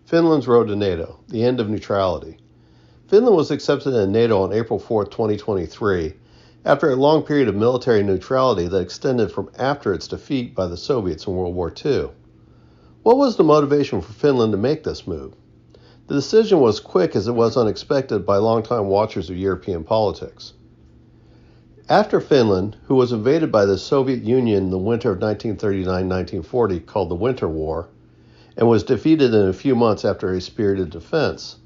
Finland's road to NATO, the end of neutrality. Finland was accepted in NATO on April 4, 2023, after a long period of military neutrality that extended from after its defeat by the Soviets in World War II. What was the motivation for Finland to make this move? The decision was quick as it was unexpected by longtime watchers of European politics. After Finland, who was invaded by the Soviet Union in the winter of 1939-1940, called the Winter War, and was defeated in a few months after a spirited defense,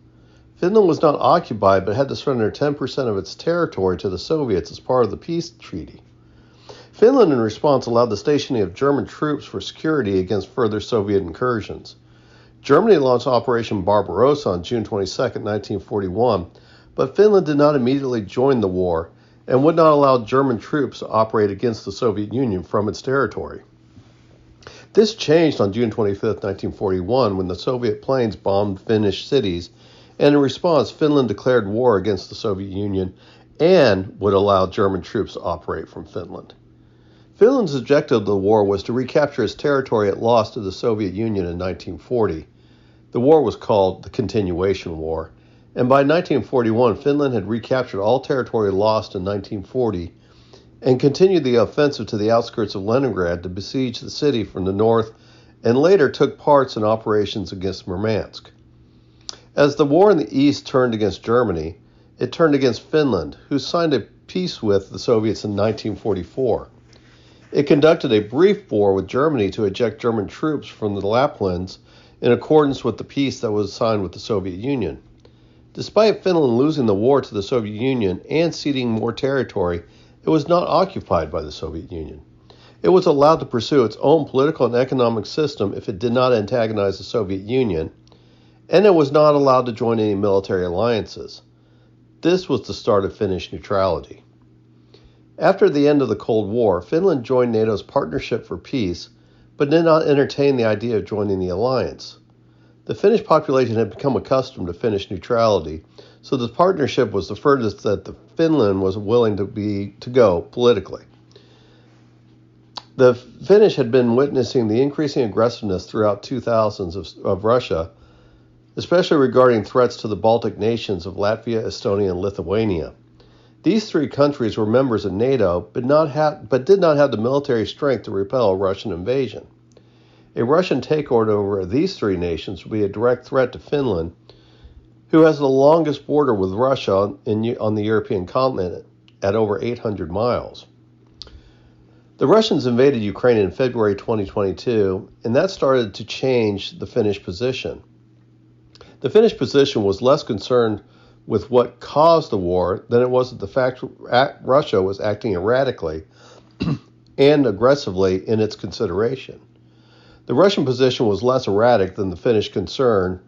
Finland was not occupied but had to surrender 10% of its territory to the Soviets as part of the peace treaty. Finland, in response, allowed the stationing of German troops for security against further Soviet incursions. Germany launched Operation Barbarossa on June 22, 1941, but Finland did not immediately join the war and would not allow German troops to operate against the Soviet Union from its territory. This changed on June 25, 1941, when the Soviet planes bombed Finnish cities, and in response, Finland declared war against the Soviet Union and would allow German troops to operate from Finland. Finland's objective of the war was to recapture its territory it lost to the Soviet Union in 1940. The war was called the Continuation War, and by 1941, Finland had recaptured all territory lost in 1940 and continued the offensive to the outskirts of Leningrad to besiege the city from the north, and later took parts in operations against Murmansk. As the war in the east turned against Germany, it turned against Finland, who signed a peace with the Soviets in 1944. It conducted a brief war with Germany to eject German troops from the Laplands in accordance with the peace that was signed with the Soviet Union. Despite Finland losing the war to the Soviet Union and ceding more territory, it was not occupied by the Soviet Union. It was allowed to pursue its own political and economic system if it did not antagonize the Soviet Union, and it was not allowed to join any military alliances. This was the start of Finnish neutrality. After the end of the Cold War, Finland joined NATO's Partnership for Peace, but did not entertain the idea of joining the alliance. The Finnish population had become accustomed to Finnish neutrality, so the partnership was the furthest that Finland was willing to go politically. The Finnish had been witnessing the increasing aggressiveness throughout 2000s of Russia, especially regarding threats to the Baltic nations of Latvia, Estonia, and Lithuania. These three countries were members of NATO, but did not have the military strength to repel a Russian invasion. A Russian takeover of these three nations would be a direct threat to Finland, who has the longest border with Russia on the European continent at over 800 miles. The Russians invaded Ukraine in February 2022, and that started to change the Finnish position. The Finnish position was less concerned with what caused the war than it was with the fact Russia was acting erratically and aggressively in its consideration. The Russian position was less erratic than the Finnish concern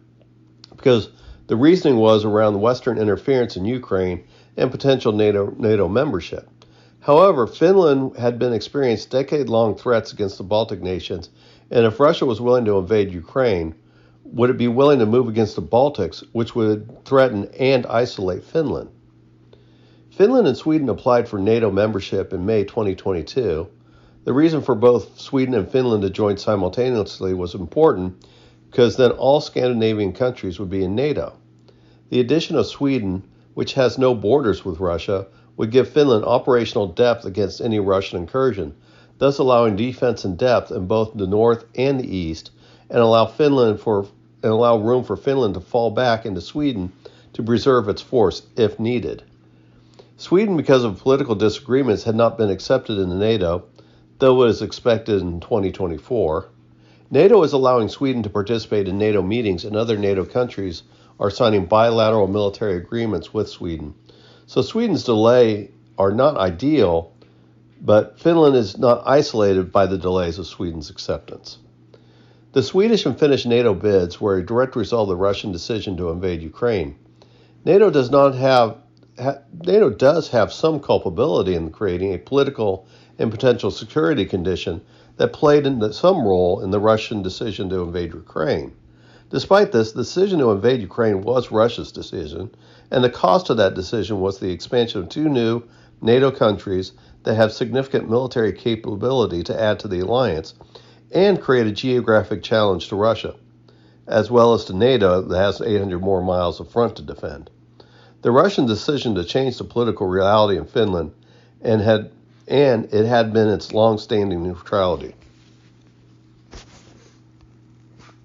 because the reasoning was around Western interference in Ukraine and potential NATO membership. However, Finland had been experiencing decade-long threats against the Baltic nations, and if Russia was willing to invade Ukraine, would it be willing to move against the Baltics, which would threaten and isolate Finland? Finland and Sweden applied for NATO membership in May 2022. The reason for both Sweden and Finland to join simultaneously was important because then all Scandinavian countries would be in NATO. The addition of Sweden, which has no borders with Russia, would give Finland operational depth against any Russian incursion, thus allowing defense in depth in both the north and the east, and allow room for Finland to fall back into Sweden to preserve its force if needed. Sweden, because of political disagreements, had not been accepted into NATO, though it is expected in 2024. NATO is allowing Sweden to participate in NATO meetings, and other NATO countries are signing bilateral military agreements with Sweden. So Sweden's delay are not ideal, but Finland is not isolated by the delays of Sweden's acceptance. The Swedish and Finnish NATO bids were a direct result of the Russian decision to invade Ukraine. NATO does have some culpability in creating a political and potential security condition that played some role in the Russian decision to invade Ukraine. Despite this, the decision to invade Ukraine was Russia's decision, and the cost of that decision was the expansion of two new NATO countries that have significant military capability to add to the alliance and create a geographic challenge to Russia. as well as to NATO that has 800 more miles of front to defend. The Russian decision to change the political reality in Finland and it had been its long-standing neutrality.